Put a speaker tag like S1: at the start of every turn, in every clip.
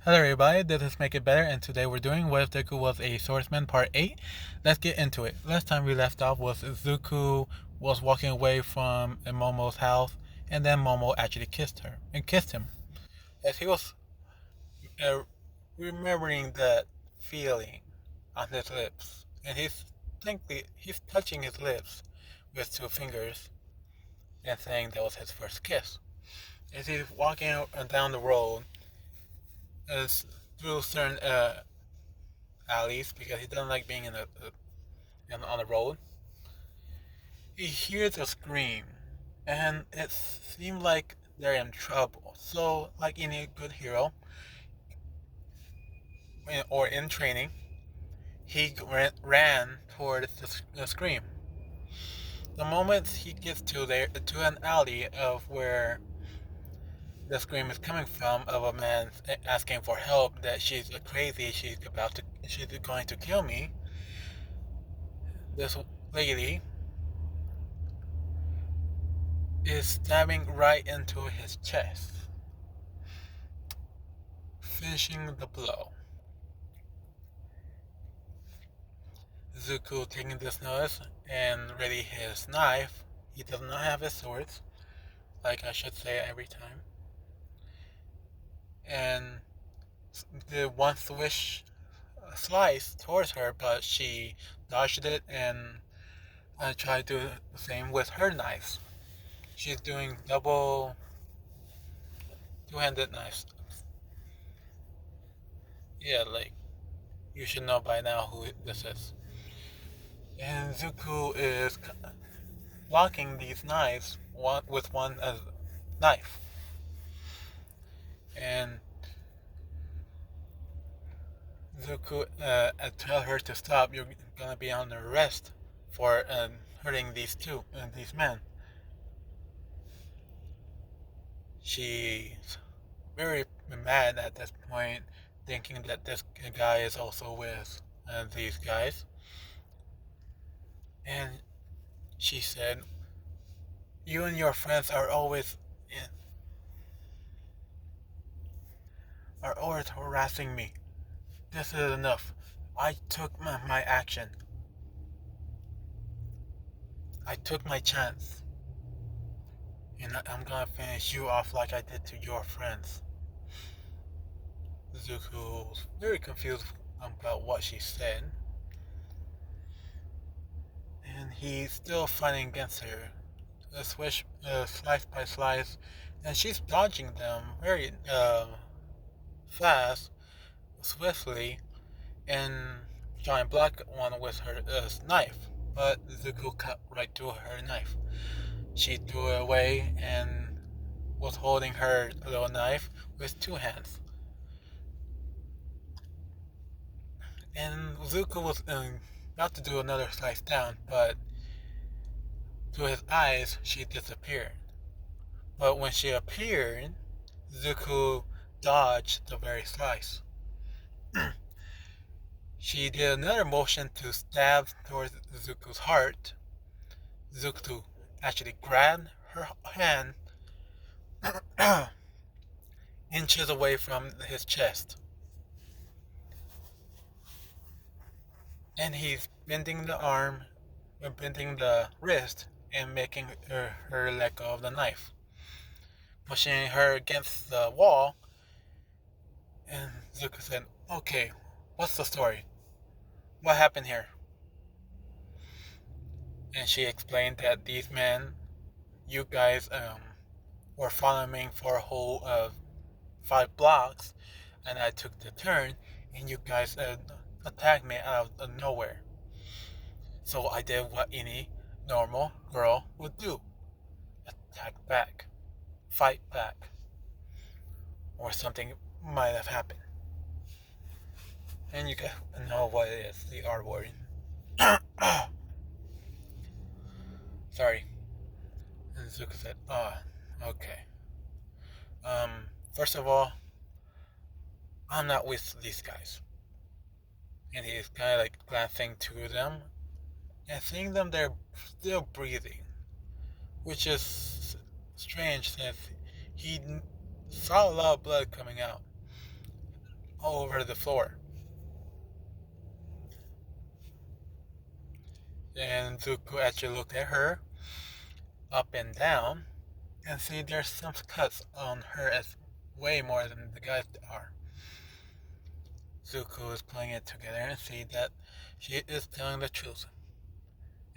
S1: Hello everybody, this is Make It Better, and today we're doing What If Deku Was a Swordsman Part 8. Let's get into it. Last time we left off was Zuko was walking away from Momo's house, and then Momo actually kissed her, and kissed him. As he was uh, remembering that feeling on his lips, and he's touching his lips with two fingers, and saying that was his first kiss. As he's walking down the road, as through certain alleys because he doesn't like being on the road. He hears a scream, and it seems like they're in trouble. So, like any good hero or in training, he ran towards the scream. The moment he gets to an alley of where the scream is coming from, of a man asking for help, that she's crazy, she's going to kill me. This lady is stabbing right into his chest, finishing the blow. Zuko taking this notice and ready his knife. He does not have his swords, like I should say every time. And did one slice towards her, but she dodged it and tried to do the same with her knives. She's doing double two-handed knives. Yeah, like you should know by now who this is. And Zuko is blocking these knives with one knife. And Zuko tell her to stop. You're gonna be on arrest for hurting these men. She's very mad at this point, thinking that this guy is also with these guys. And she said, "You and your friends are always harassing me. This is enough. I took my action. I took my chance. And I'm gonna finish you off like I did to your friends." Zuko was very confused about what she said. And he's still fighting against her. Slice by slice. And she's dodging them very fast, swiftly, and trying to block one with her knife. But Zuko cut right through her knife. She threw it away and was holding her little knife with two hands. And Zuko was about to do another slice down, but to his eyes, she disappeared. But when she appeared, Zuko dodged the very slice. She did another motion to stab towards Zuko's heart. Zuko actually grabbed her hand inches away from his chest. And he's bending the arm, bending the wrist, and making her let go of the knife. Pushing her against the wall, and Zuko said, "Okay, what's the story? What happened here?" And she explained that these men, you guys, were following me for a whole 5 blocks, and I took the turn, and you guys attacked me out of nowhere. So I did what any normal girl would do: attack back, fight back, or something might have happened. And you guys know what it is, the R word. Sorry. And Zuko said, okay. First of all, I'm not with these guys." And he's kind of like glancing to them and seeing them they're still breathing, which is strange since he saw a lot of blood coming out. all over the floor. And Zuko actually looked at her up and down and see there's some cuts on her as way more than the guys are. Zuko is putting it together and see that she is telling the truth.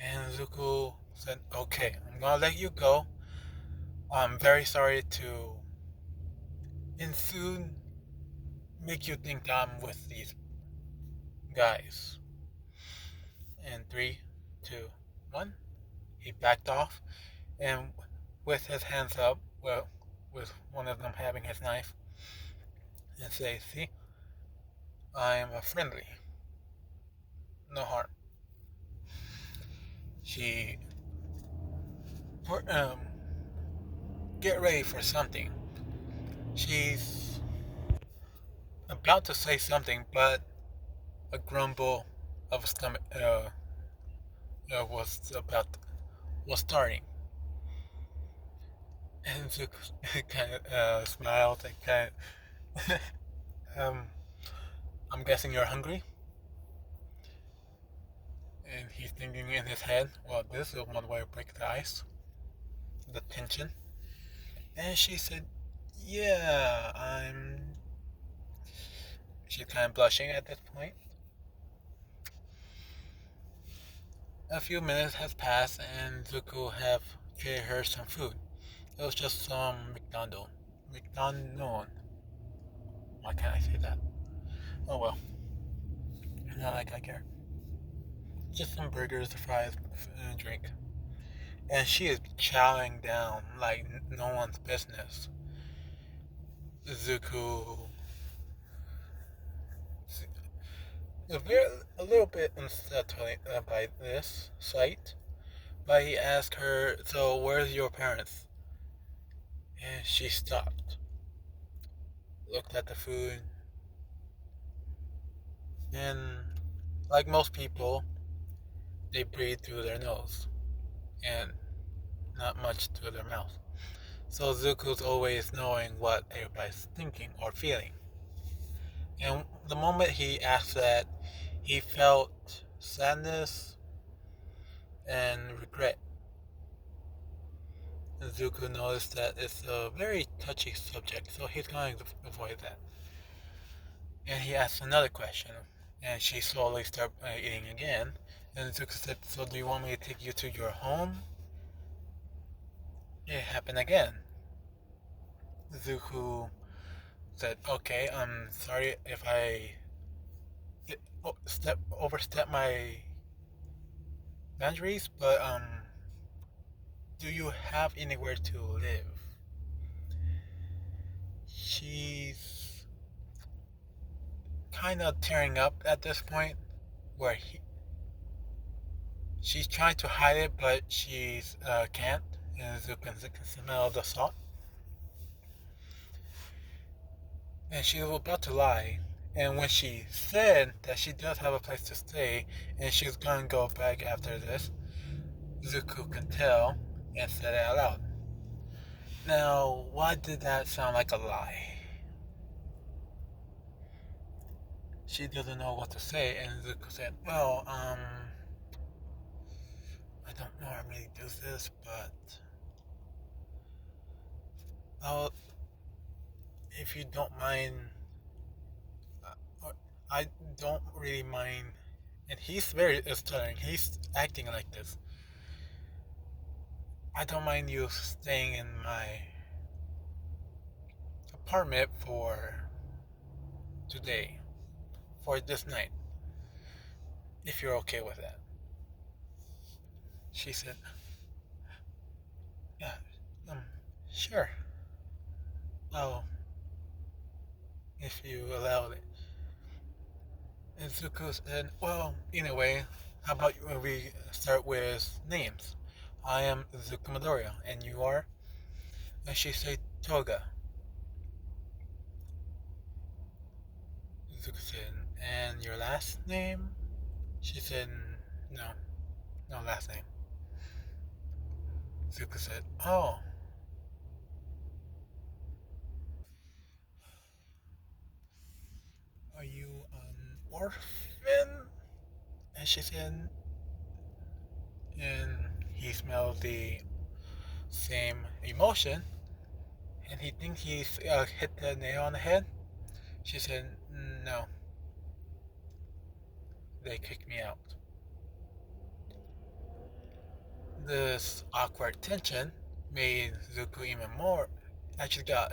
S1: And Zuko said, okay, I'm gonna let you go. I'm very sorry to and soon make you think I'm with these guys. In three, two, one, he backed off and with his hands up, well, with one of them having his knife, and say, see, I'm a friendly, no harm. She um, get ready for something. She's about to say something, but a grumble of a stomach was was starting, and Zook kind of smiled and kind of, I'm guessing you're hungry. And he's thinking in his head, well, this is one way to break the ice, the tension. And she said, yeah, I'm. She's kind of blushing at this point. A few minutes has passed, and Zuko have traded her some food. It was just some McDonald. McDonald. Why can't I say that? Oh well. Not like I care. Just some burgers, fries, and a drink. And she is chowing down like no one's business. Zuko is a little bit unsettled by this sight, but he asked her, so where's your parents? And she stopped, looked at the food, and like most people, they breathe through their nose and not much through their mouth. So Zuko's always knowing what everybody's thinking or feeling. And the moment he asked that, he felt sadness and regret. And Zuko noticed that it's a very touchy subject, so he's going to avoid that. And he asked another question, and she slowly started eating again. And Zuko said, so do you want me to take you to your home? It happened again. Zuko said, okay, I'm sorry if I overstep my boundaries, but do you have anywhere to live? She's kind of tearing up at this point, where she's trying to hide it, but she's can't, and Zuko can smell the salt. And she was about to lie. And when she said that she does have a place to stay and she's gonna go back after this, Zuko could tell and said it out loud. Now, why did that sound like a lie? She doesn't know what to say, and Zuko said, well, I don't know how to really do this, but I'll, if you don't mind, I don't really mind. And he's very stuttering, he's acting like this. I don't mind you staying in my apartment for today, for this night, if you're okay with that. She said, yeah, um, sure. Oh, if you allow it. And Zuko said, well, anyway, how about we start with names? I am Zuko Midoriya, and you are? And she said, Toga. Zuko said, and your last name? She said, no, no last name. Zuko said, oh. orphan? And she said, and he smells the same emotion, and he thinks he's hit the nail on the head. She said, no, they kicked me out. This awkward tension made Zuko even more, actually got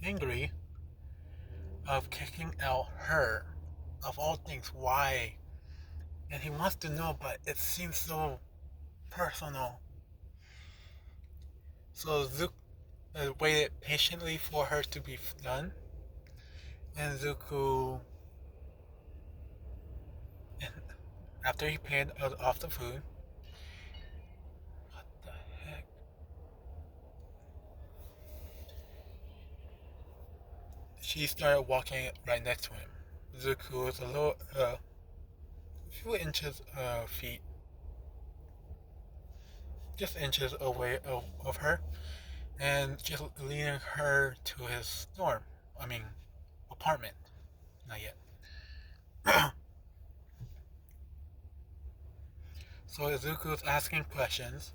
S1: angry of kicking out her. Of all things, why? And he wants to know, but it seems so personal. So Zuko waited patiently for her to be done, and Zuko, after he paid off the food, what the heck? She started walking right next to him. Zuko was a few inches, feet, just inches away of her, and just leading her to his dorm. I mean, apartment. Not yet. So Izuku's asking questions,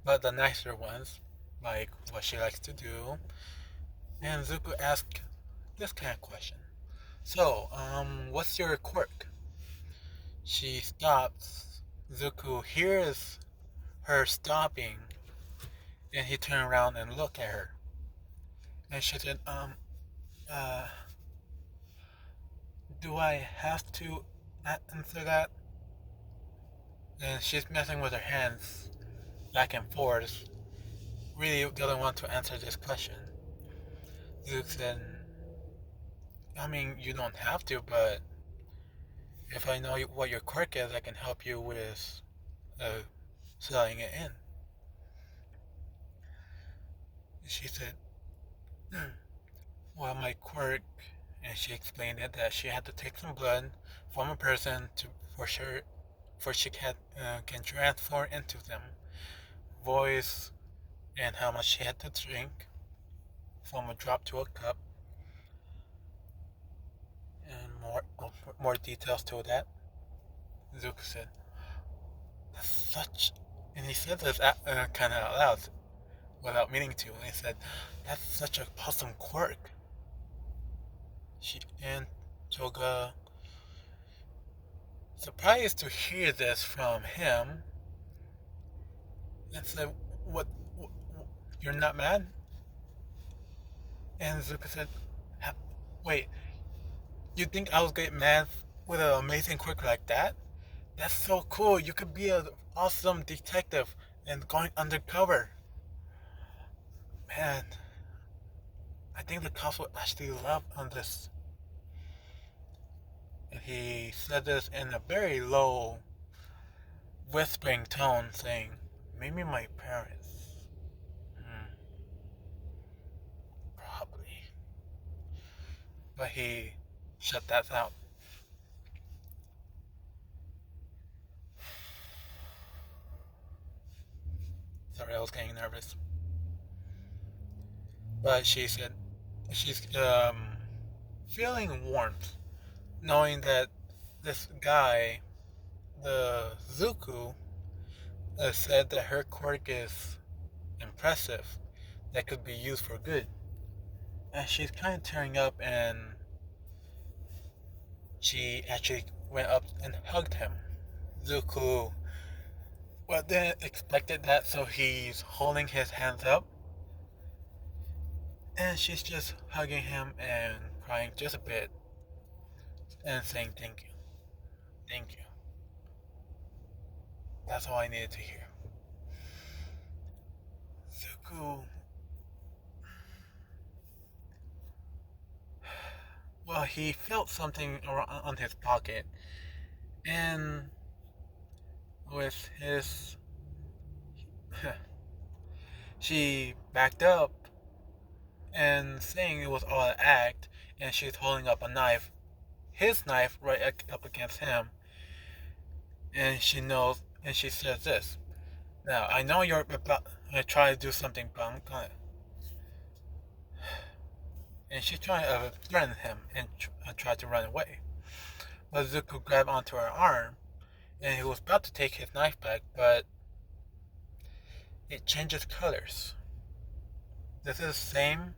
S1: but the nicer ones, like what she likes to do. And Zuko asks this kind of question. So, what's your quirk? She stops. Zuko hears her stopping, and he turns around and look at her. And she said, uh, do I have to answer that? And she's messing with her hands back and forth, really doesn't want to answer this question. Zuko said, I mean, you don't have to, but if I know what your quirk is, I can help you with uh, selling it in. She said, well, my quirk, and she explained it that she had to take some blood from a person to for sure, for she can transform into them, voice, and how much she had to drink, from a drop to a cup, and more details to that. Zuko said, "That's such," and he said this kind of out loud, without meaning to. And he said, "That's such a awesome quirk." She and Toga, surprised to hear this from him, and said, what you're not mad?" And Zuko said, "Wait, you think I was get mad with an amazing quirk like that? That's so cool. You could be an awesome detective and going undercover. Man, I think the cops would actually love on this." And he said this in a very low, whispering tone, saying, "Maybe my parents." Hmm, probably. But he shut that out. Sorry, I was getting nervous. But she said she's feeling warmth, knowing that this guy, the Zuku, said that her quirk is impressive, that could be used for good. And she's kind of tearing up, and she actually went up and hugged him. Zuko, well, didn't expected that, so he's holding his hands up, and she's just hugging him and crying just a bit, and saying thank you, thank you. That's all I needed to hear. Zuko, well, he felt something on his pocket, and with his, she backed up and saying it was all an act, and she's holding up a knife, his knife, right up against him, and she knows, and she says this. Now, I know you're about to try to do something, but I'm gonna. And she's trying to threaten him and try to run away. but Zuko grabbed onto her arm, and he was about to take his knife back, but it changes colors. This is the same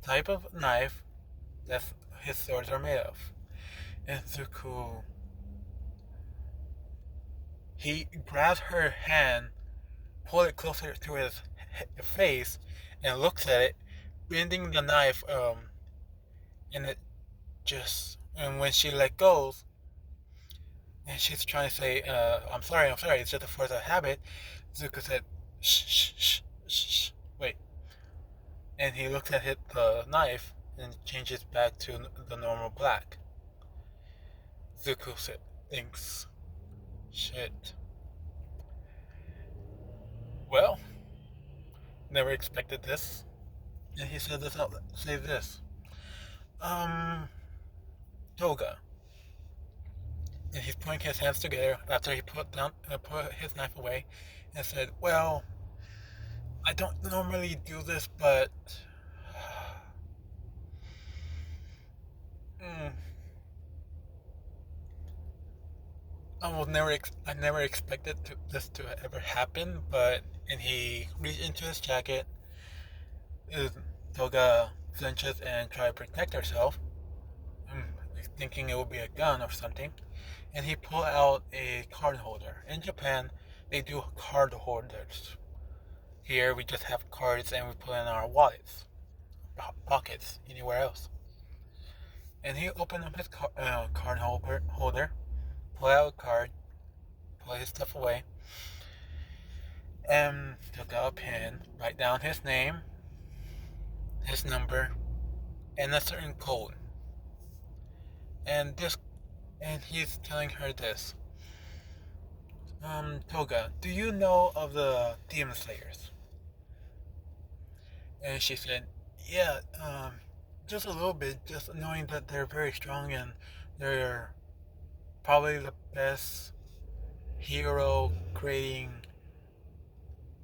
S1: type of knife that his swords are made of. And Zuko, he grabs her hand, pulls it closer to his face, and looks at it, bending the knife, and it just, and when she let go, and she's trying to say, I'm sorry, it's just a force of habit, Zuko said, shh, shh, shh, shh, wait. And he looks at the knife and changes back to the normal black. Zuko said, thinks, shit. Well, never expected this. And he said this out, say this. Um, Toga. And he's putting his hands together after he put his knife away, and said, "Well, I don't normally do this, but mm, I never expected this to ever happen." But and he reached into his jacket. Toga flinches and tries to protect herself, thinking it would be a gun or something. And he pulled out a card holder. In Japan, they do card holders. Here we just have cards and we put in our wallets, pockets, anywhere else. And he opened up his card holder, pulled out a card, put his stuff away, and took out a pen, write down his name, his number, and a certain code. And he's telling her this. Toga, do you know of the Demon Slayers? And she said, yeah, just a little bit, just knowing that they're very strong and they're probably the best hero creating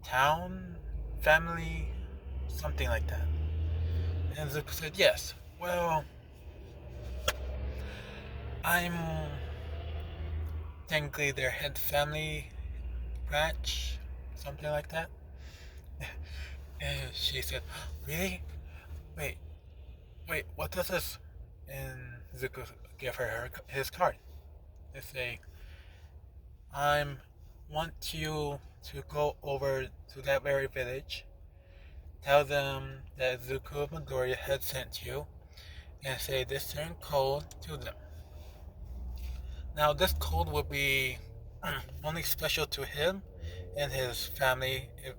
S1: town, family, something like that. And Zuko said, yes, well, I'm technically their head family branch, something like that. And she said, really? Wait, what does this? And Zuko gave her his card. They say, I want you to go over to that very village, tell them that Zuko Midoriya had sent you, and say this certain code to them. Now this code will be only special to him and his family if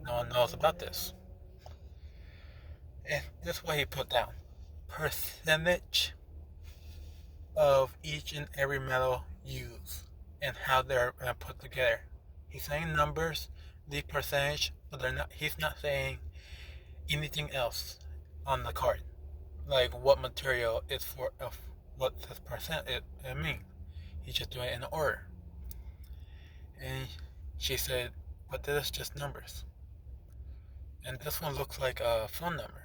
S1: no one knows about this. And this is what he put down. Percentage of each and every metal used and how they're put together. He's saying numbers, the percentage, but he's not saying anything else on the card. Like what material is for, what this percent it means. He's just doing it in order. And she said, but this is just numbers. And this one looks like a phone number.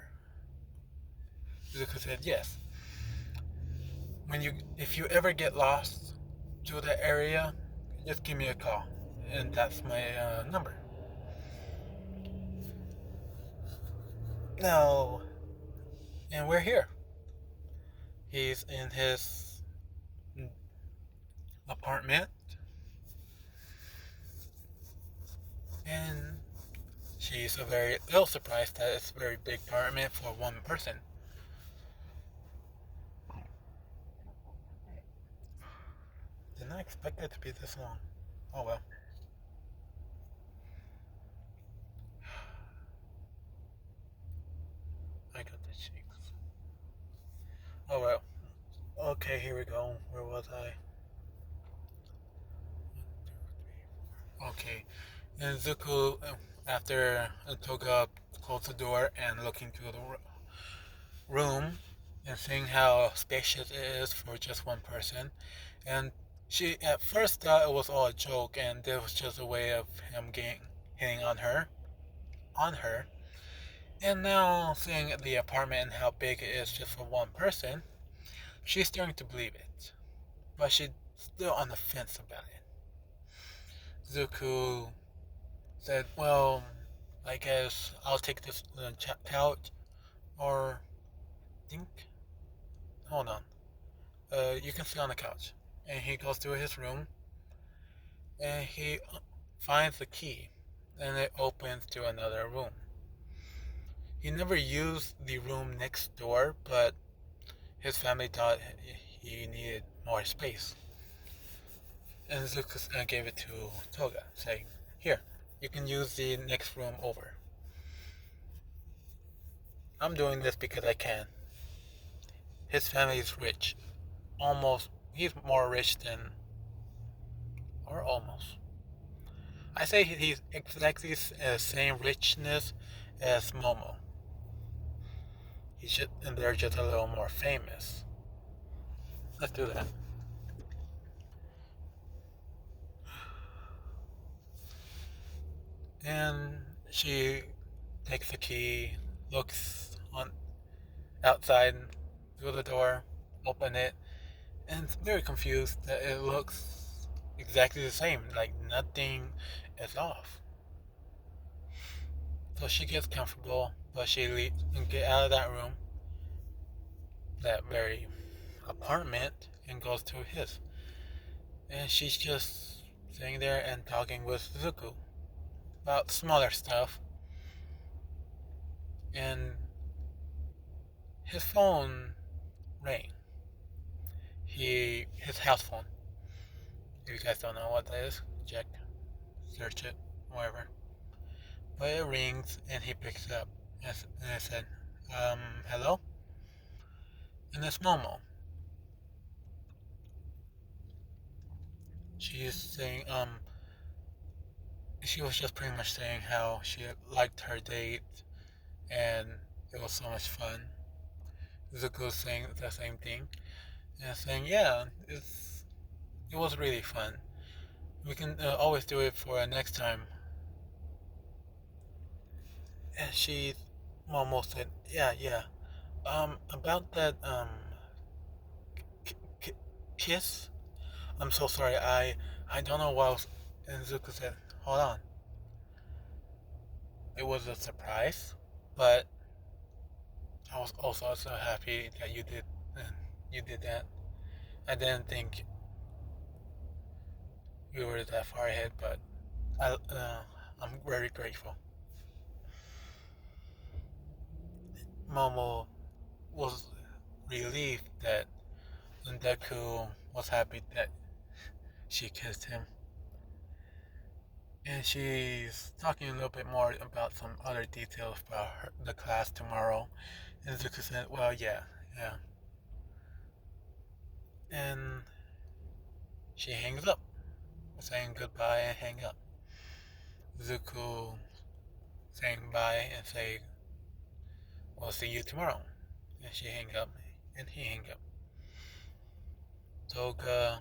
S1: Zuko said, yes. If you ever get lost to the area, just give me a call. And that's my number. Now, and we're here. He's in his apartment. And she's a very ill surprised that it's a very big apartment for one person. Did not expect it to be this long. Oh well. I got the cheeks. Oh well. Okay, here we go. Where was I? Okay. And Zuko, after Toga closed the door and looking through the room and seeing how spacious it is for just one person, and she at first thought it was all a joke and it was just a way of him hitting on her, and now seeing the apartment and how big it is just for one person, She's starting to believe it, but she's still on the fence about it. Zuko said, well, I guess I'll take this couch, or think, hold on, you can sit on the couch. And he goes to his room, and he finds the key, and it opens to another room. He never used the room next door, but his family thought he needed more space. And Zuko gave it to Toga, saying, here, you can use the next room over. I'm doing this because I can. His family is rich. He's more rich than, or almost. I say he's exactly the same richness as Momo. And they're just a little more famous. Let's do that. And she takes the key, looks on outside through the door, open it, and is very confused that it looks exactly the same, like nothing is off. So she gets comfortable, but she leaves and get out of that room, that very apartment, and goes to his. And she's just sitting there and talking with Zuko about smaller stuff. And his phone rang. His house phone. If you guys don't know what that is, check, search it, whatever. But it rings and he picks it up. And I said, hello? And it's Momo. She's saying, she was just pretty much saying how she liked her date and it was so much fun. Zuko's saying the same thing. And saying, yeah, it was really fun. We can always do it for next time. And she almost said, yeah, yeah. About that, k- kiss? I'm so sorry, I don't know what else. And Zuko said, hold on. It was a surprise, but I was also so happy that you did that. I didn't think we were that far ahead, but I'm very grateful. Momo was relieved that Deku was happy that she kissed him. And she's talking a little bit more about some other details about the class tomorrow. And Zuko said, well, yeah, yeah. And she hangs up, saying goodbye and hang up. Zuko saying bye and say, we'll see you tomorrow. And she hang up, and he hang up. Toga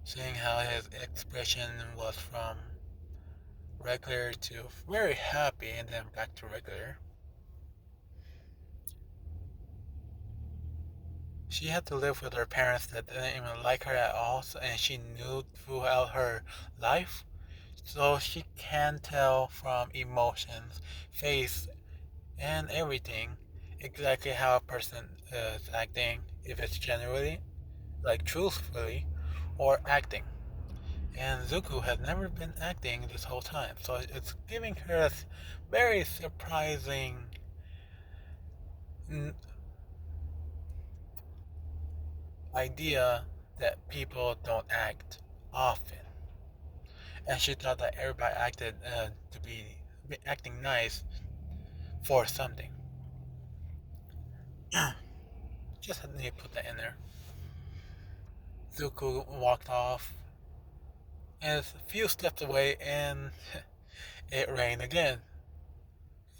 S1: saying how his expression was from regular to very happy and then back to regular. She had to live with her parents that didn't even like her at all, and she knew throughout her life. So she can tell from emotions, face, and everything exactly how a person is acting, if it's genuinely, like truthfully, or acting. And Zuko has never been acting this whole time, so it's giving her a very surprising idea that people don't act often. And she thought that everybody acted to be acting nice for something. Just had to put that in there. Zuko walked off and a few steps away, and it rained again.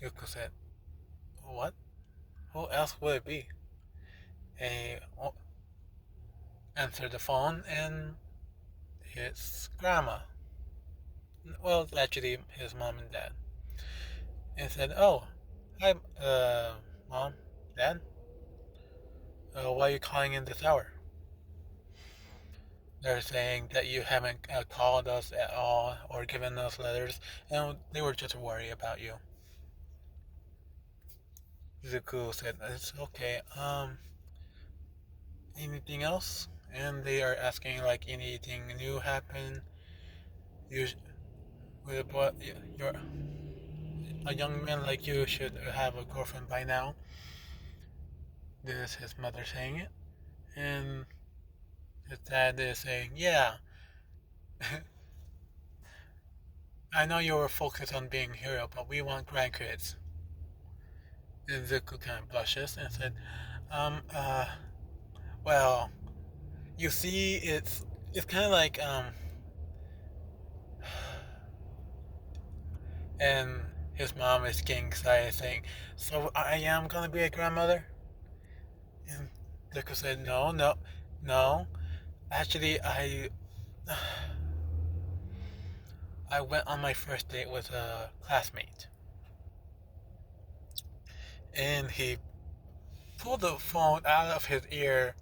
S1: Zuko said, what? Who else would it be? And he answered the phone, and it's Grandma. Well, actually, his mom and dad. And said, oh, hi, Mom, Dad. why are you calling in this hour? They're saying that you haven't called us at all or given us letters, and they were just worried about you. Zuko said, "It's okay. Anything else?" And they are asking like anything new happened. You, with what you're a young man like you should have a girlfriend by now. This is his mother saying it, and his dad is saying, "Yeah, I know you were focused on being a hero, but we want grandkids." And Zuko kind of blushes and said, "Um, uh, well, you see, it's kind of like and his mom is getting excited, saying, "So I am gonna be a grandmother?" And Zuko said, "No, no, no. Actually, I went on my first date with a classmate, and he pulled the phone out of his ear,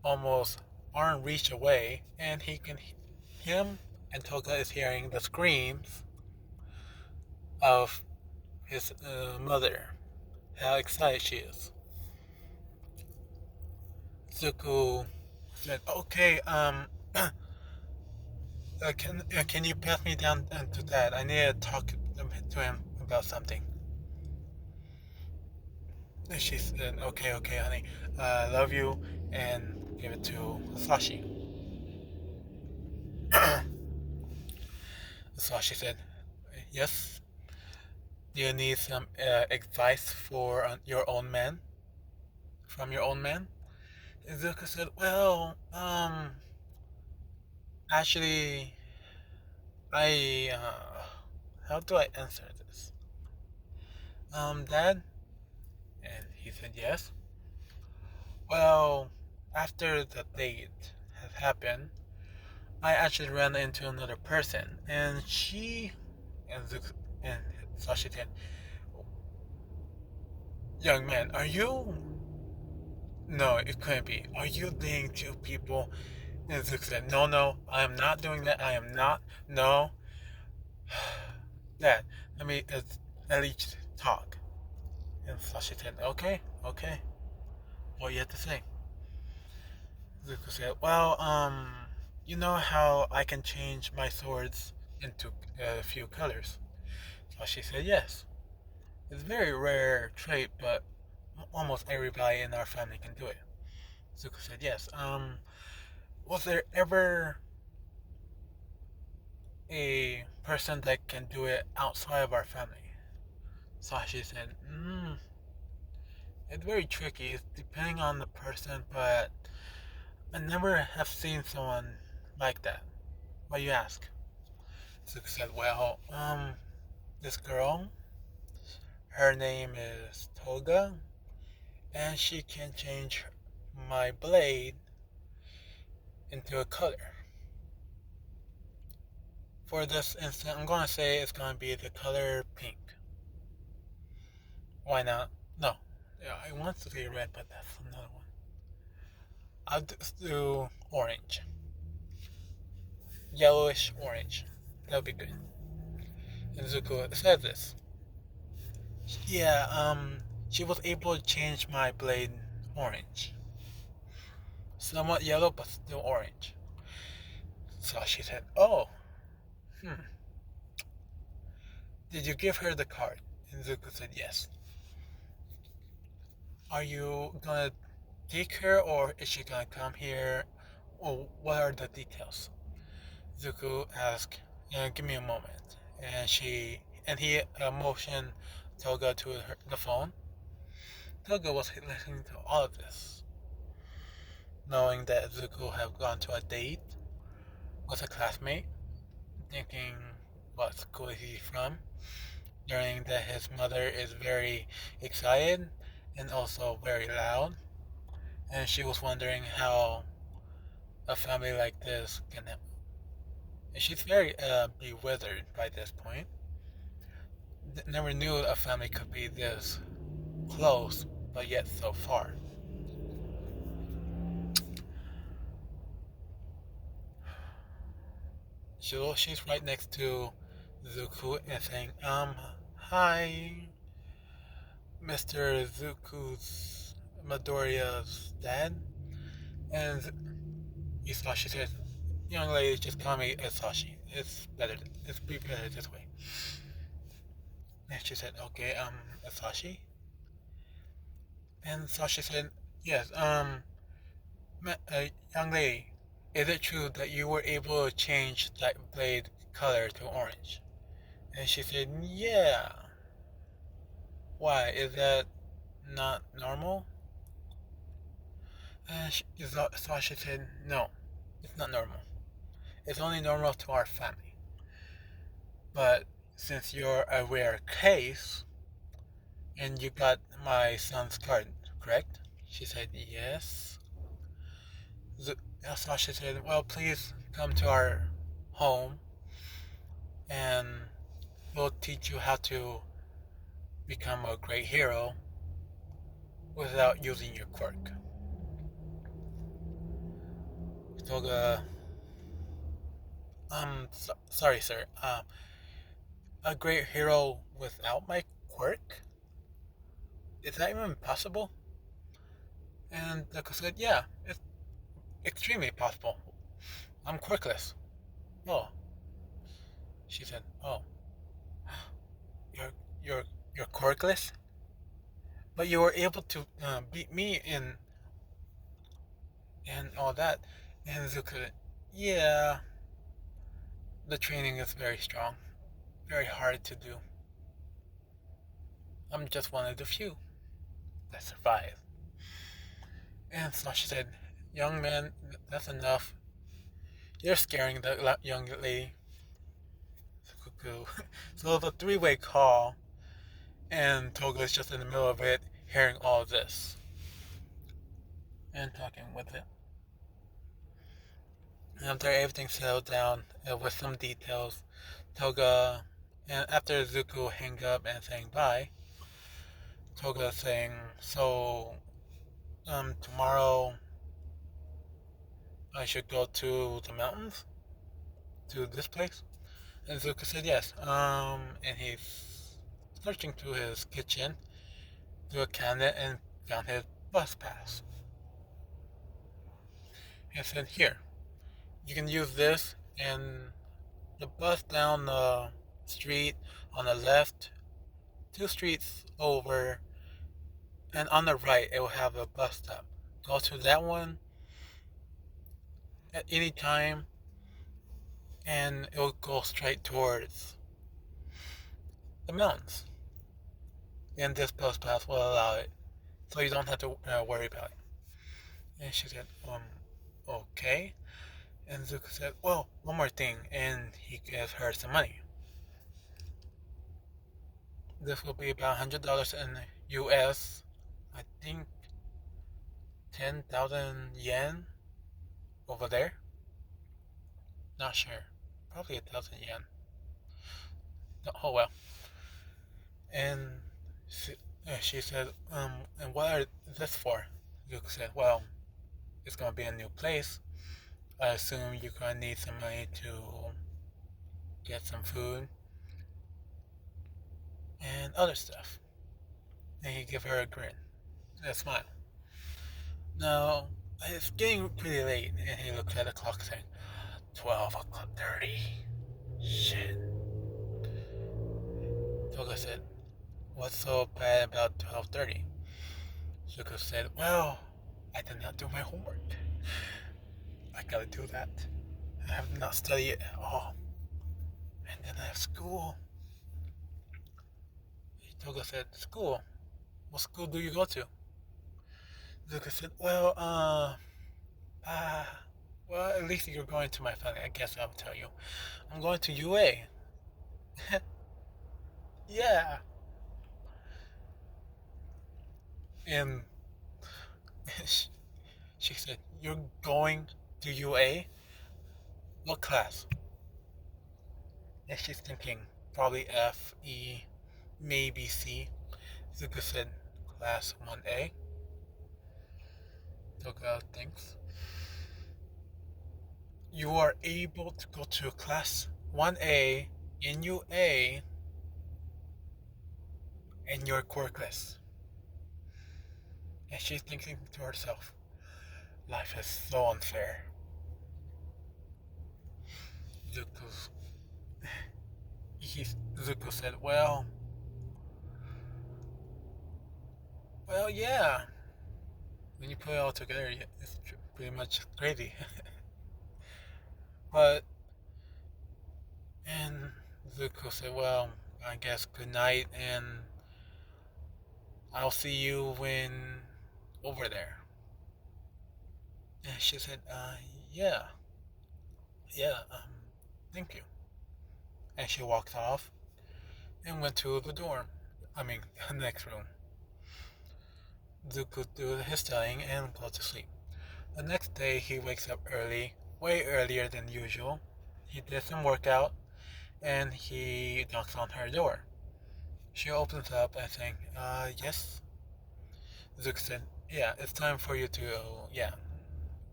S1: almost arm reach away, and him and Toga is hearing the screams of his mother. How excited she is." Zuko said, "Okay, can you pass me down to Dad? I need to talk to him about something." And she said, "Okay, okay, honey, love you," and give it to Sashi. Sashi said, "Yes, do you need some advice for your own man? From your own man?" And Zuko said, "Well, actually, how do I answer this? Dad?" And he said, "Yes. Well, after the date had happened, I actually ran into another person, and and Sashi said, 'Young man, are you? No, it couldn't be. Are you dating two people?' And Zuko said, 'No, no, I am not doing that. I am not. No, Dad, let me at least talk.' And Sashi said, 'Okay, okay. What you have to say?' Zuko said, "Well, you know how I can change my swords into a few colors?" So she said, "Yes. It's a very rare trait, but almost everybody in our family can do it." Zuko said, "Yes. Was there ever a person that can do it outside of our family?" Sashi said, "It's very tricky. It's depending on the person, but I never have seen someone like that. Why you ask?" Zuko said, "Well, this girl, her name is Toga, and she can change my blade into a color. For this instant, I'm going to say it's going to be the color pink. Why not? No. Yeah, I want to say red, but that's another one. I'll just do orange. Yellowish orange. That would be good." And Zuko said this. "Yeah, she was able to change my blade orange. Somewhat yellow, but still orange." So she said, "Oh, hmm. Did you give her the card?" And Zuko said, "Yes." "Are you gonna take her, or is she gonna come here? Or what are the details?" Zuko asked, "Give me a moment." And he motioned Toga to the phone. Toga was listening to all of this, knowing that Zuko had gone to a date with a classmate, thinking what school is he from, learning that his mother is very excited and also very loud, and she was wondering how a family like this can. And she's very bewildered by this point. Never knew a family could be this close, but yet so far. She's right next to Zuku and saying, hi, Mr. Zuku's Midoriya's dad. And Isashi says, young lady, just call me Isashi. It's better. It's better this way. And she said, okay, Isashi. And Sashi said, yes, young lady, is it true that you were able to change that blade color to orange? And she said, yeah. Why? Is that not normal? And Sasha said, no, it's not normal. It's only normal to our family. But since you're a rare case, and you got my son's card, correct? She said, yes. Sasha said, well, please come to our home and we'll teach you how to become a great hero without using your quirk. Toga, sorry, sir. A great hero without my quirk? Is that even possible? And Deku said, yeah, it's extremely possible. I'm quirkless. Oh, she said, oh, you're you're you're quirkless, but you were able to beat me in and all that. And Zuko said, yeah, the training is very strong, very hard to do. I'm just one of the few that survive. And so she said, young man, that's enough. You're scaring the young lady. Cuckoo. So it's a three-way call, and Toga's just in the middle of it, hearing all this and talking with it. And after everything settled down with some details, Toga, and after Zuko hang up and saying bye, Toga saying, so tomorrow I should go to the mountains, to this place. And Zuko said yes. And he's searching through his kitchen, through a cabinet, and found his bus pass. And said, here, you can use this, and the bus down the street on the left, two streets over, and on the right, it will have a bus stop. Go to that one at any time, and it will go straight towards the mountains. And this bus pass will allow it, so you don't have to worry about it. And she said, okay. And Zuko said, well, one more thing, and he gives her some money. This will be about $100 in US, I think 10,000 yen over there. Not sure. Probably 1,000 yen. Oh well. And she said, and what are this for? Zuko said, well, it's gonna be a new place. I assume you're gonna need some money to get some food and other stuff. And he gave her a grin, a smile. Now, it's getting pretty late, and he looks at the clock saying, 12 o'clock 30. Shit. Toga said, what's so bad about 12:30? Zuko said, well, I did not do my homework. I gotta do that. I have not studied it at all. And then I have school. Toga said, school? What school do you go to? Zuko said, well, well, at least you're going to my family. I guess I'll tell you. I'm going to UA. Yeah. And she said, you're going to UA? What class? And she's thinking, probably F, E, maybe C. Zuko said, class 1A. Toga thinks. You are able to go to class 1A in UA and you're quirkless. And she's thinking to herself, life is so unfair. Zuko's, Zuko said, well, yeah. When you put it all together, it's pretty much crazy. But, and Zuko said, well, I guess good night, and I'll see you when over there. And she said, yeah, yeah, thank you. And she walked off and went to the dorm. I mean, the next room. Zuko do his studying and go to sleep. The next day, he wakes up early, way earlier than usual. He did some workout, and he knocks on her door. She opens up and saying, yes. Zuko said, yeah, it's time for you to, yeah,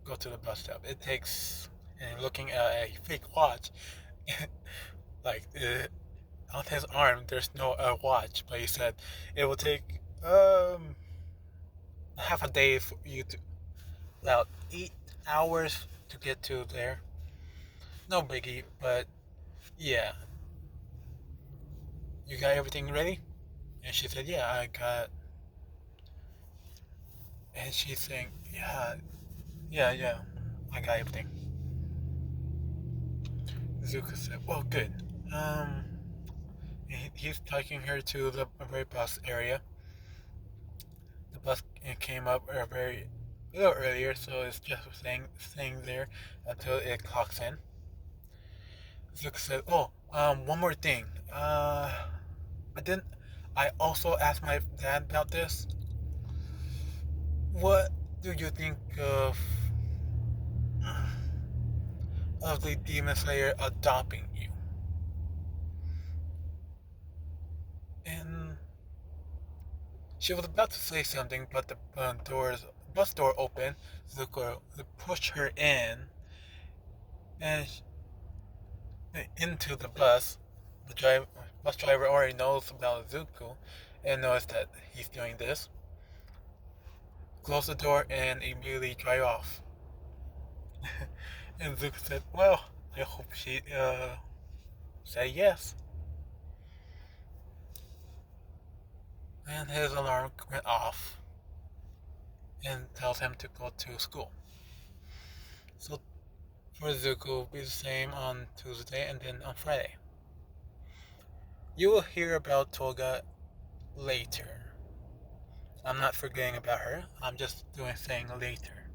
S1: go to the bus stop. It takes, and looking at a fake watch, like, on his arm, there's no watch, but he said it will take, half a day for you to, about 8 hours to get to there. No biggie, but yeah. You got everything ready? And she said, yeah, I got. And she's saying, yeah, yeah, I got everything. Zuko said, well, good. Um, he's taking her to the very bus area. The bus came up a little earlier, so it's just staying there until it clocks in. Zuko said, oh, one more thing. I didn't. I also asked my dad about this. What do you think of the Demon Slayer adopting you? And she was about to say something, but the bus door opened. Zuko pushed her in, and into the bus. The bus driver already knows about Zuko, and knows that he's doing this. Close the door and immediately drive off. And Zuko said, "Well, I hope she say yes." And his alarm went off and tells him to go to school. So for Zuko, will be the same on Tuesday and then on Friday. You will hear about Toga later. I'm not forgetting about her. I'm just saying later.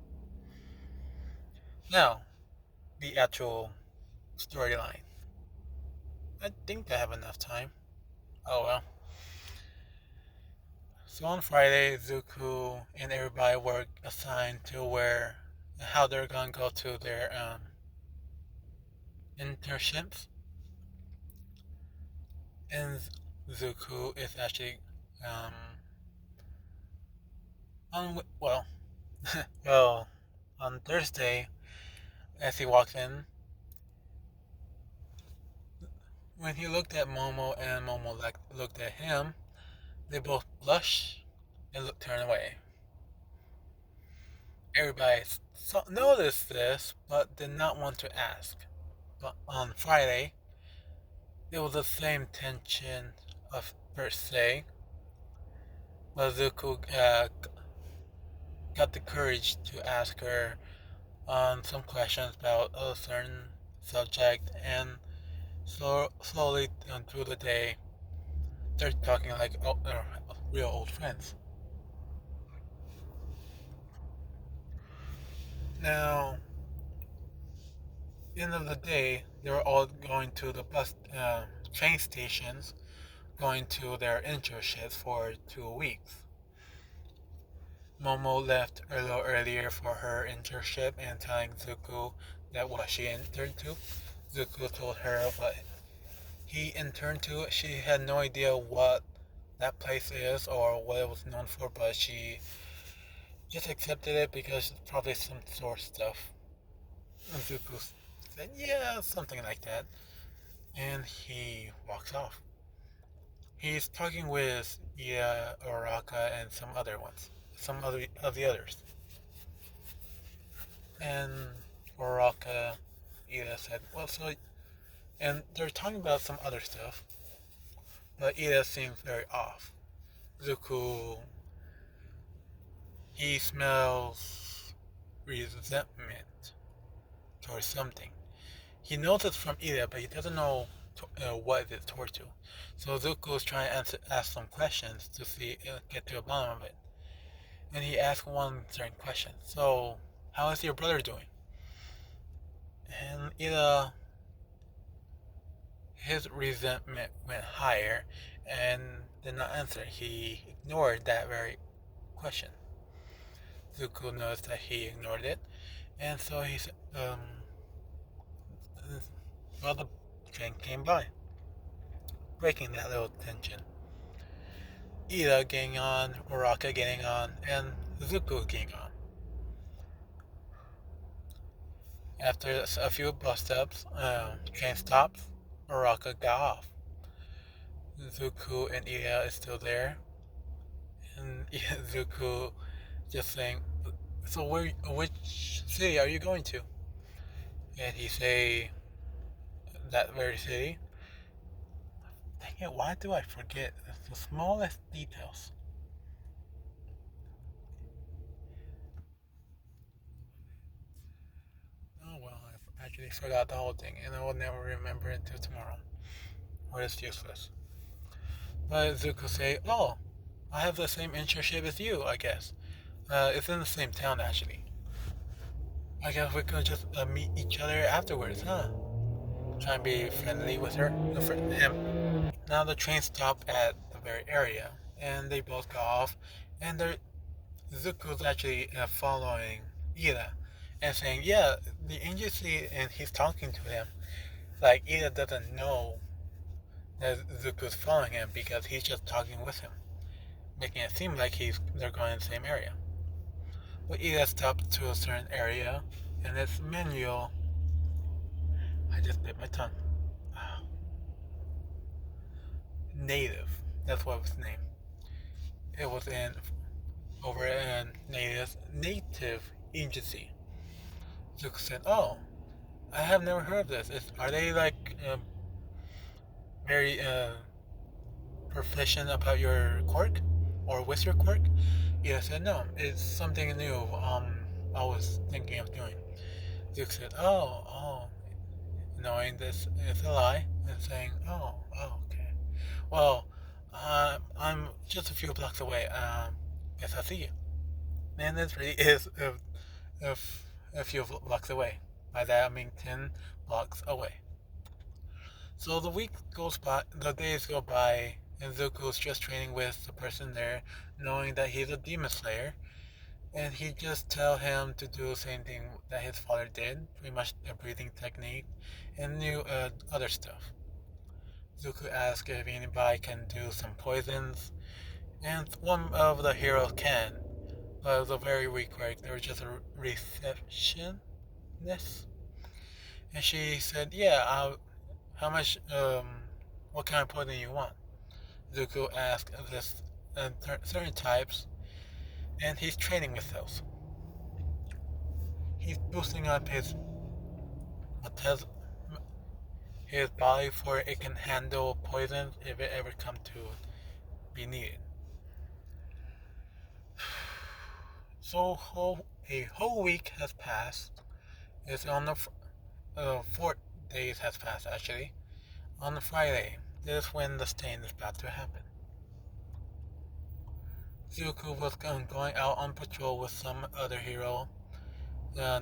S1: Now, the actual storyline. I think I have enough time. Oh well. So on Friday, Zuko and everybody were assigned to where how they're gonna go to their internships, and Zuko is actually um, on well, well, on Thursday as he walks in, when he looked at Momo and Momo looked at him, they both blushed and turned away. Everybody noticed this, but did not want to ask. But on Friday, there was the same tension of per se. But Zuko got the courage to ask her some questions about a certain subject, and slowly through the day, they're talking like real old friends. Now, end of the day, they were all going to the train stations, going to their internships for 2 weeks. Momo left a little earlier for her internship and telling Zuko that what she interned to. Zuko told her what he interned to. She had no idea what that place is or what it was known for, but she just accepted it because it's probably some sort of stuff. And Zuko said, yeah, something like that. And he walks off. He's talking with Oraka, and some other ones. Some other of the others. And Oraka, Ida said, well, so... And they're talking about some other stuff. But Ida seems very off. Zuko, he smells resentment towards something. He knows it's from Ida, but he doesn't know what it's towards. So Zuko's trying to ask some questions to see get to the bottom of it. And he asks one certain question. So, how is your brother doing? And Ida, his resentment went higher and did not answer. He ignored that very question. Zuko noticed that he ignored it, and so he said, well, the train came by, breaking that little tension. Ida getting on, Uraka getting on, and Zuko getting on. After a few bus stops, train stops, Uraka got off. Zuko and Ida is still there, and Zuko just saying, so which city are you going to? And he say, that very city. Dang it, why do I forget the smallest details? Oh well, I actually forgot the whole thing, and I will never remember it until tomorrow. Or it's useless. But Zuko say, oh, I have the same internship as you, I guess. It's in the same town, actually. I guess we could just meet each other afterwards, huh? Try and be friendly with her, him. Now the train stopped at the very area, and they both got off, and Zuko's actually following Ida, and saying, yeah, the agency, and he's talking to him. Like, Ida doesn't know that Zuko's following him because he's just talking with him, making it seem like they're going in the same area. But Ida stopped to a certain area, and its manual... I just bit my tongue. Native. That's what it was named. It was over in native agency. Zuko said, "Oh, I have never heard of this. Are they like very proficient about your quirk or with your quirk?" Ida said, "No, it's something new. I was thinking of doing." Zuko said, "Oh, knowing this is a lie and saying, oh, okay. Well, I'm just a few blocks away. Guess I'll see you." And this really is a, a few blocks away. By that I mean 10 blocks away. So the week goes by, the days go by, and Zuko's just training with the person there, knowing that he's a demon slayer, and he just tell him to do the same thing that his father did, pretty much a breathing technique, and new other stuff. Zuko asks if anybody can do some poisons, and one of the heroes can, but it was a very weak work. There was just a receptionist, and she said, "Yeah, how much? What kind of poison you want?" Zuko asked this certain types, and he's training with those. He's boosting up his body for it can handle poison if it ever come to be needed. So a whole week has passed. It's on the 4 days has passed actually. On the Friday, this is when the stain is about to happen. Zuko was going out on patrol with some other hero,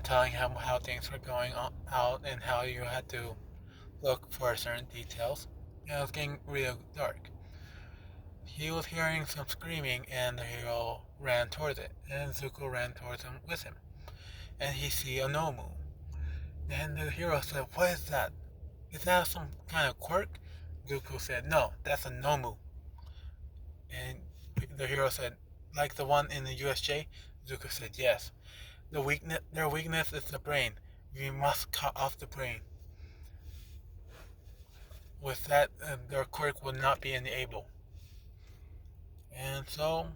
S1: telling him how things were going out and how you had to look for certain details. And it was getting real dark. He was hearing some screaming, and the hero ran towards it, and Zuko ran towards him with him. And he see a Nomu. And the hero said, "What is that? Is that some kind of quirk?" Zuko said, "No, that's a Nomu." And the hero said, "Like the one in the USJ?" Zuko said, "Yes. Their weakness is the brain. We must cut off the brain. With that, their quirk would not be enabled. And so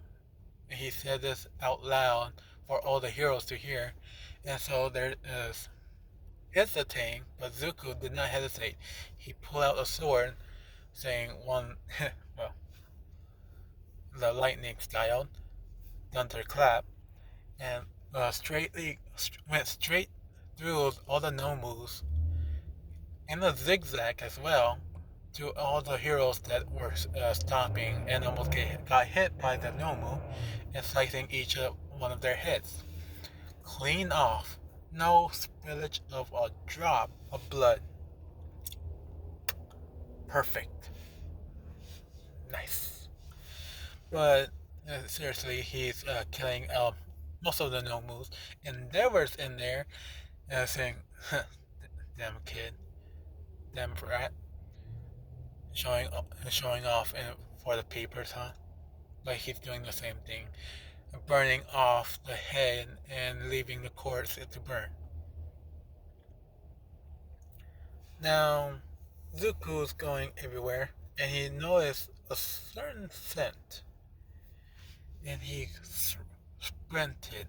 S1: he said this out loud for all the heroes to hear. And so there is hesitating, but Zuko did not hesitate. He pulled out a sword, saying one, well, the lightning style, thunderclap, and went straight through all the Nomus in a zigzag as well to all the heroes that were stopping and almost got hit by the Nomu and slicing each one of their heads. Clean off. No spillage of a drop of blood. Perfect. Nice. But seriously, he's killing most of the Nomus. Endeavor's in there saying, damn kid, damn brat, showing off for the papers, huh? Like he's doing the same thing, burning off the head and leaving the corpse to burn. Now, Zuko's going everywhere, and he noticed a certain scent, and he sprinted,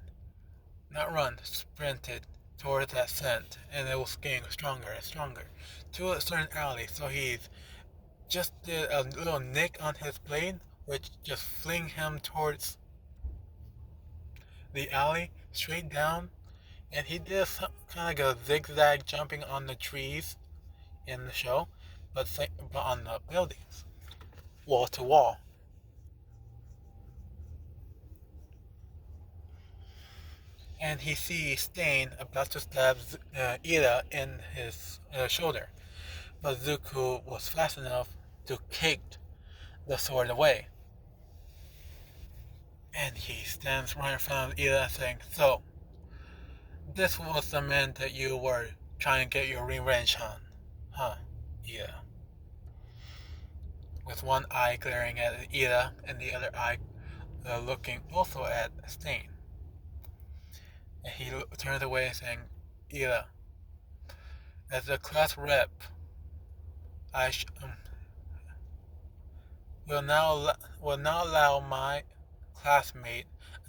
S1: not run, sprinted towards that scent, and it was getting stronger and stronger to a certain alley. So he's just did a little nick on his blade, which just fling him towards the alley, straight down, and he did some kind of like a zigzag jumping on the trees in the show, but on the buildings, wall to wall. And he sees Stain about to stab Ida in his shoulder, but Zuko was fast enough to kick the sword away. And he stands right in front of Ida saying, "So, this was the man that you were trying to get your revenge on, huh, Ida?" With one eye glaring at Ida and the other eye looking also at Stain. And he turns away saying, "Ida, as a class rep, I will not allow my classmate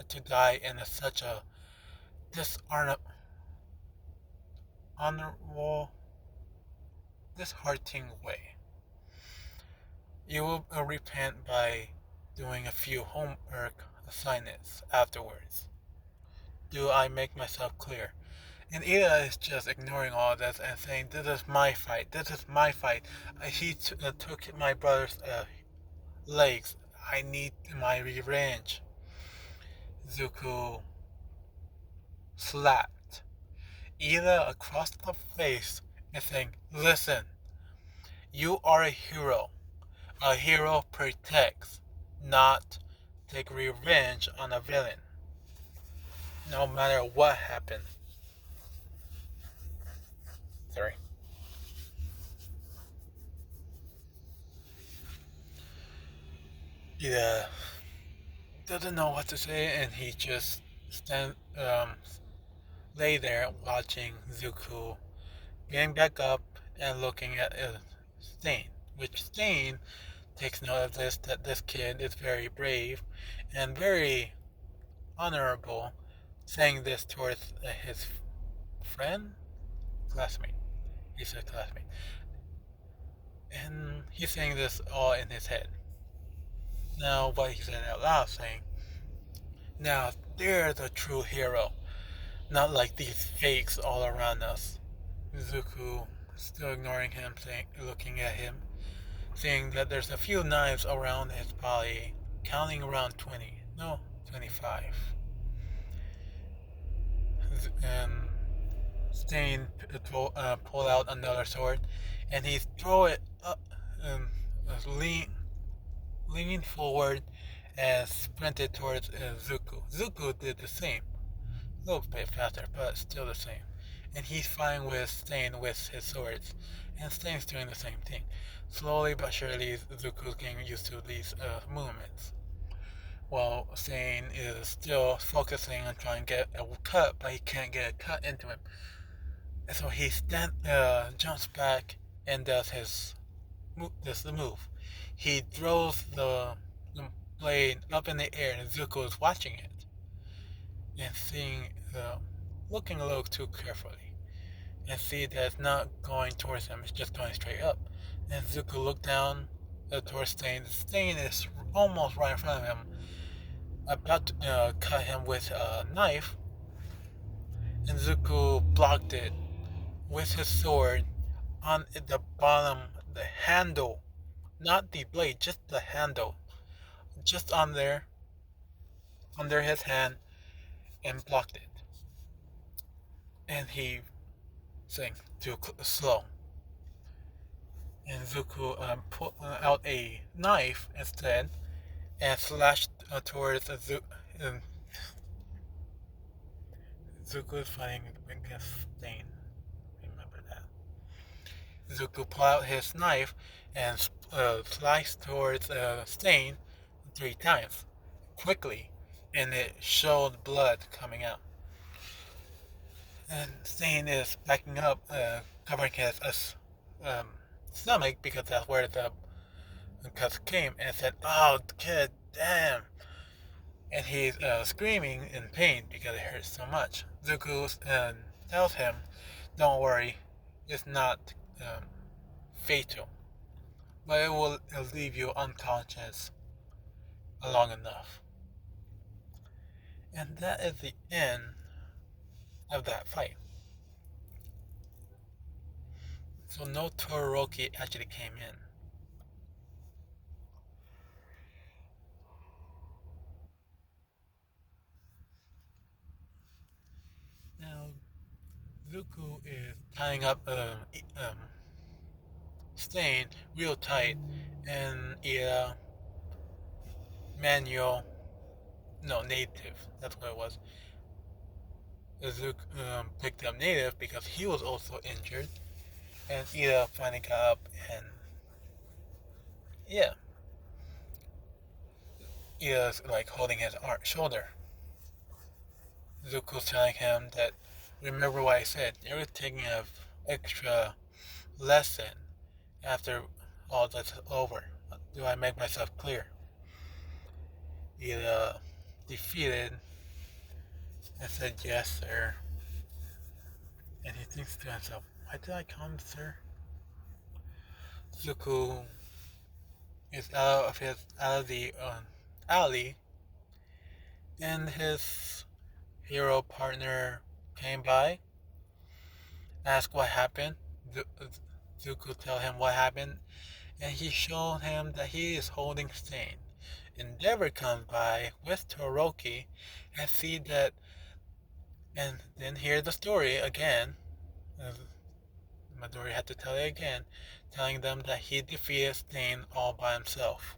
S1: to die in such a dishonorable, disheartening way. You will repent by doing a few homework assignments afterwards. Do I make myself clear?" And Ida is just ignoring all this and saying, "This is my fight. This is my fight. He took my brother's legs. I need my revenge." Zuko slapped Ida across the face and saying, "Listen, you are a hero. A hero protects, not take revenge on a villain, no matter what happens." Sorry. Ida doesn't know what to say, and he just lay there watching Zuko getting back up and looking at Stain, which Stain takes note of this, that this kid is very brave and very honorable, saying this towards his friend, classmate. He said classmate. And he's saying this all in his head. Now, what he said out loud, saying, "Now, they're the true hero, not like these fakes all around us." Zuko, still ignoring him, looking at him, seeing that there's a few knives around his body, counting around 20, no, 25. And Stain pulled out another sword, and he threw it up, leaning forward and sprinted towards Zuko. Zuko did the same, a little bit faster, but still the same. And he's fighting with Stain with his swords, and Stain's doing the same thing. Slowly but surely, Zuko's getting used to these movements, while Stain is still focusing on trying to get a cut, but he can't get a cut into him. And so he jumps back and does the move. He throws the blade up in the air, and Zuko is watching it and looking a little too carefully, and see that it's not going towards him; it's just going straight up. And Zuko looked down towards Stain. Stain is almost right in front of him, about to cut him with a knife, and Zuko blocked it with his sword on the bottom, the handle, not the blade, just the handle, just on there, under his hand, and blocked it. And he sank too slow. And Zuko pulled out a knife instead and slashed towards Zuko is fighting against Stain. Remember that. Zuko pulled out his knife and sliced towards Stain 3 times, quickly, and it showed blood coming out. And Stain is backing up, covering his um, stomach because that's where the cuts came, and said, "Oh, kid, damn!" And he's screaming in pain because it hurts so much. Zuko tells him, "Don't worry, it's not um, fatal, but it'll leave you unconscious long enough." And that is the end of that fight. So no Todoroki actually came in. Now Zuko is tying up Stain real tight, and manual, no, native, that's what it was. Zuko picked up native because he was also injured, and Ida finally got up, and yeah, Ida's like holding his shoulder. Zuko's telling him that, remember what I said, you're taking an extra lesson after all that's over. Do I make myself clear? Ida defeated and said, yes, sir. And he thinks to himself, why did I call him sir? Zuko is out of the alley, and his hero partner came by, asked what happened. Zuko tell him what happened, and he showed him that he is holding Stain. Endeavor comes by with Todoroki and see that, and then hear the story again. Midori had to tell it again, telling them that he defeated Stain all by himself.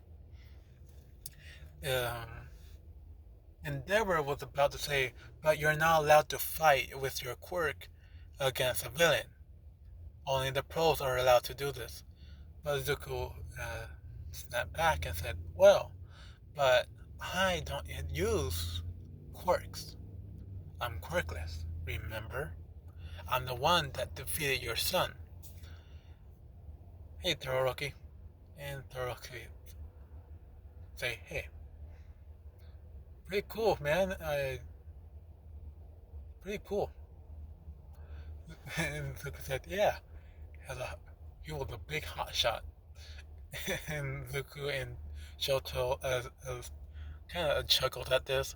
S1: Um, Endeavor was about to say, but you're not allowed to fight with your quirk against a villain. Only the pros are allowed to do this. But Zuko snapped back and said, well, but I don't use quirks. I'm quirkless, remember? I'm the one that defeated your son. Hey, Todoroki. And Todoroki say, hey, pretty cool, man. Pretty cool. And Zuko said, yeah, he was a big hot shot. And Zuko and Shoto kind of chuckled at this,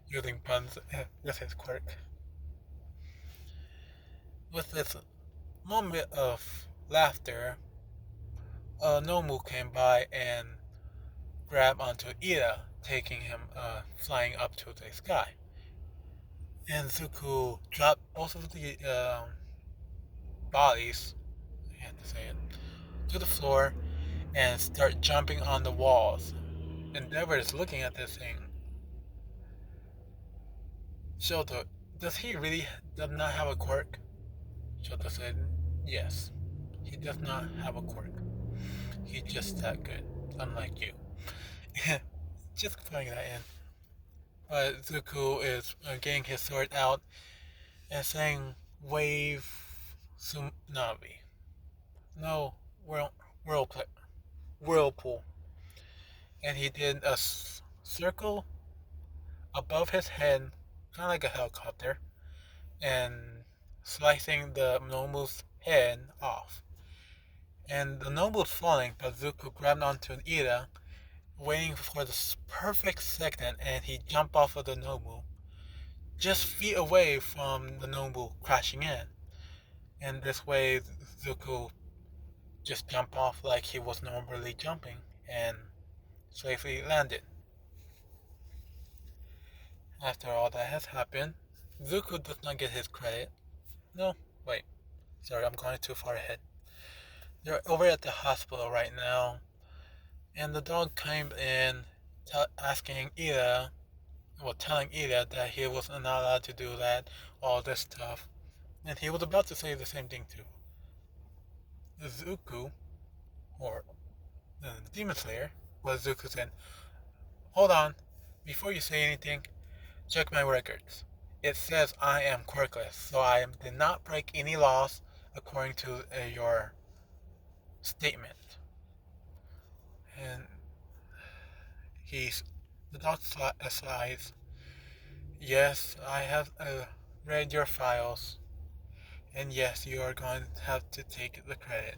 S1: using puns with his quirk. With this moment of laughter, Nomu came by and grabbed onto Ida, taking him flying up to the sky. And Zuko dropped both of the bodies, I had to say it, to the floor and start jumping on the walls. Endeavor is looking at this thing. Shoto, does he really does not have a quirk? Shoto said, yes. He does not have a quirk. He's just that good, unlike you. Just putting that in. But Zuko is getting his sword out and saying, wave tsunami. No, whirl, whirlpool. Whirlpool. And he did a circle above his head, kind of like a helicopter, and slicing the Nobu's head off. And the Nobu's falling, but Zuko grabbed onto Ida, waiting for the perfect second, and he jumped off of the Nobu, just feet away from the Nobu crashing in. And this way, Zuko just jumped off like he was normally jumping, and safely landed. After all that has happened, Zuko does not get his credit. No, wait. Sorry, I'm going too far ahead. They're over at the hospital right now, and the dog came in asking Ida, well, telling Ida that he was not allowed to do that, all this stuff. And he was about to say the same thing to Zuko, or the Demon Slayer, but Zuko said, hold on, before you say anything, check my records. It says I am quirkless, so I did not break any laws according to your statement. And he's the dog sighs. Yes, I have read your files, and yes, you are going to have to take the credit.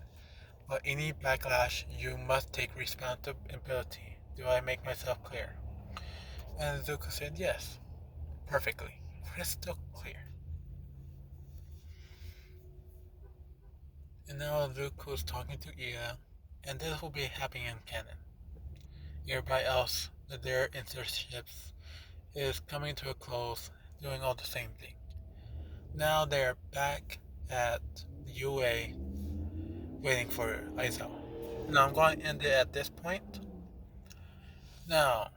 S1: But any backlash, you must take responsibility. Do I make myself clear? And Zuko said yes, perfectly, crystal clear. And now Zuko is talking to Ida, and this will be happening in canon. Everybody else, their internships is coming to a close, doing all the same thing. Now they're back at the UA waiting for Aizawa. Now I'm going to end it at this point. Now,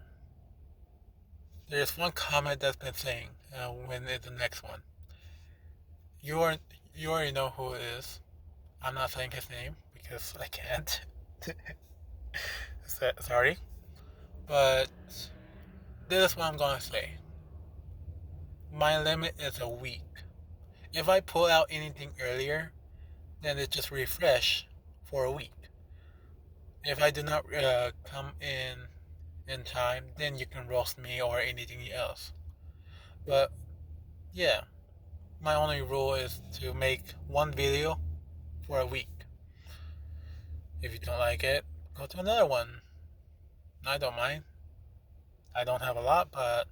S1: there's one comment that's been saying, when is the next one? You are you already know who it is. I'm not saying his name because I can't. Sorry. But this is what I'm going to say. My limit is a week. If I pull out anything earlier, then it just refresh for a week. If I do not come in time, then you can roast me or anything else. But yeah, my only rule is to make one video for a week. If you don't like it, go to another one. I don't mind. I don't have a lot, but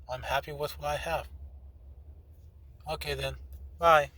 S1: I'm happy with what I have. Okay then, bye.